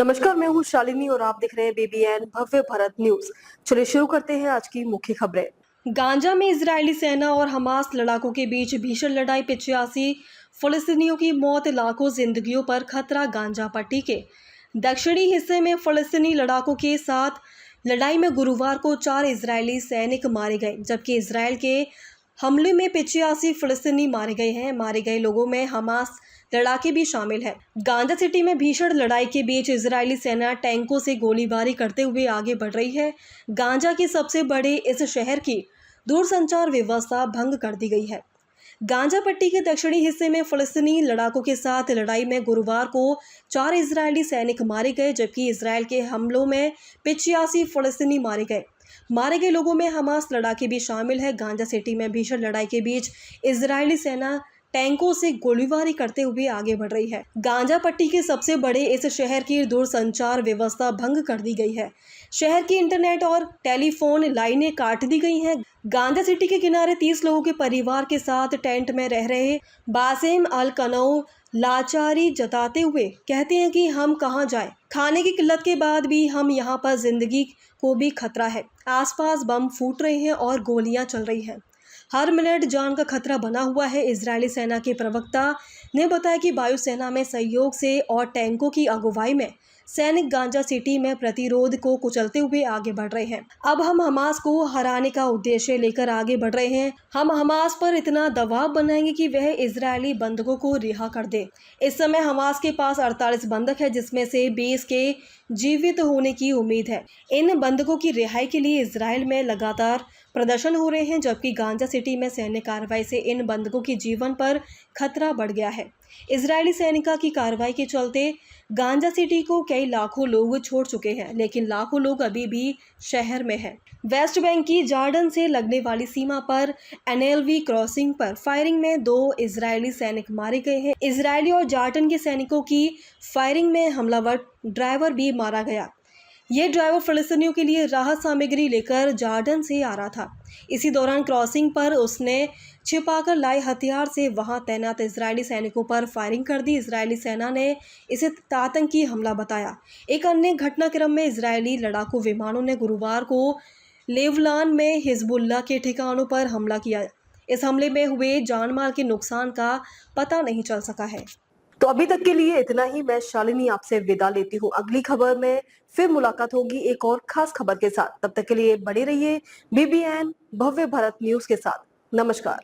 नमस्कार, मैं हूँ शालिनी और आप देख रहे हैं बीबीएन भव्य भारत न्यूज। चलिए शुरू करते हैं आज की मुख्य खबरें। गांजा में इजरायली सेना और हमास लड़ाकों के बीच भीषण लड़ाई, 85 फलस्तीनियों की मौत, लाखों जिंदगियों पर खतरा। गांजा पट्टी के दक्षिणी हिस्से में फलस्तीनी लड़ाकों के साथ लड़ाई में गुरुवार को 4 इजरायली सैनिक मारे गए, जबकि इसराइल के हमले में 85 फलस्तीनी मारे गए हैं। मारे गए लोगों में हमास लड़ाके भी शामिल है। गांजा सिटी में भीषण लड़ाई के बीच इजरायली सेना टैंकों से गोलीबारी करते हुए आगे बढ़ रही है। गांजा के सबसे बड़े इस शहर की दूरसंचार व्यवस्था भंग कर दी गई है। गांजा पट्टी के दक्षिणी हिस्से में फलस्तीनी लड़ाकों के साथ लड़ाई में गुरुवार को 4 इजरायली सैनिक मारे गए, जबकि इसराइल के हमलों में 85 फलस्तीनी मारे गए। मारे गए लोगों में हमास लड़ाके भी शामिल है। गांजा सिटी में भीषण लड़ाई के बीच इजरायली सेना टैंकों से गोलीबारी करते हुए आगे बढ़ रही है। गांजा पट्टी के सबसे बड़े इस शहर की दूरसंचार व्यवस्था भंग कर दी गई है। शहर की इंटरनेट और टेलीफोन लाइनें काट दी गई हैं। गांजा सिटी के किनारे 30 लोगों के परिवार के साथ टेंट में रह रहे बासिम अल कनौ लाचारी जताते हुए कहते हैं कि हम कहां जाएं। खाने की किल्लत के बाद भी हम यहां पर जिंदगी को भी खतरा है। आसपास बम फूट रहे हैं और गोलियां चल रही हैं। हर मिनट जान का खतरा बना हुआ है। इजरायली सेना के प्रवक्ता ने बताया कि वायुसेना में सहयोग से और टैंकों की अगुवाई में सैनिक गांजा सिटी में प्रतिरोध को कुचलते हुए आगे बढ़ रहे हैं। अब हम हमास को हराने का उद्देश्य लेकर आगे बढ़ रहे हैं। हम हमास पर इतना दबाव बनाएंगे कि वह इजरायली बंधकों को रिहा कर दे। इस समय हमास के पास 48 बंधक है, जिसमें से 20 के जीवित होने की उम्मीद है। इन बंधकों की रिहाई के लिए इसराइल में लगातार प्रदर्शन हो रहे हैं, जबकि गांजा सिटी में सैन्य कार्रवाई से इन बंधकों की जीवन पर खतरा बढ़ गया है। इजरायली सैनिकों की कार्रवाई के चलते गांजा सिटी को कई लाखों लोग छोड़ चुके हैं, लेकिन लाखों लोग अभी भी शहर में हैं। वेस्ट बैंक की जॉर्डन से लगने वाली सीमा पर एनएलवी क्रॉसिंग पर फायरिंग में 2 इजरायली सैनिक मारे गए हैं। इजरायली और जॉर्डन के सैनिकों की फायरिंग में हमलावर ड्राइवर भी मारा गया। ये ड्राइवर फलस्तीनियों के लिए राहत सामग्री लेकर जॉर्डन से आ रहा था। इसी दौरान क्रॉसिंग पर उसने छिपाकर लाए हथियार से वहां तैनात इजरायली सैनिकों पर फायरिंग कर दी। इजरायली सेना ने इसे आतंकी हमला बताया। एक अन्य घटनाक्रम में इजरायली लड़ाकू विमानों ने गुरुवार को लेबनान में हिजबुल्लाह के ठिकानों पर हमला किया। इस हमले में हुए जानमाल के नुकसान का पता नहीं चल सका है। तो अभी तक के लिए इतना ही। मैं शालिनी आपसे विदा लेती हूँ। अगली खबर में फिर मुलाकात होगी एक और खास खबर के साथ। तब तक के लिए बने रहिए बीबीएन भव्य भारत न्यूज के साथ। नमस्कार।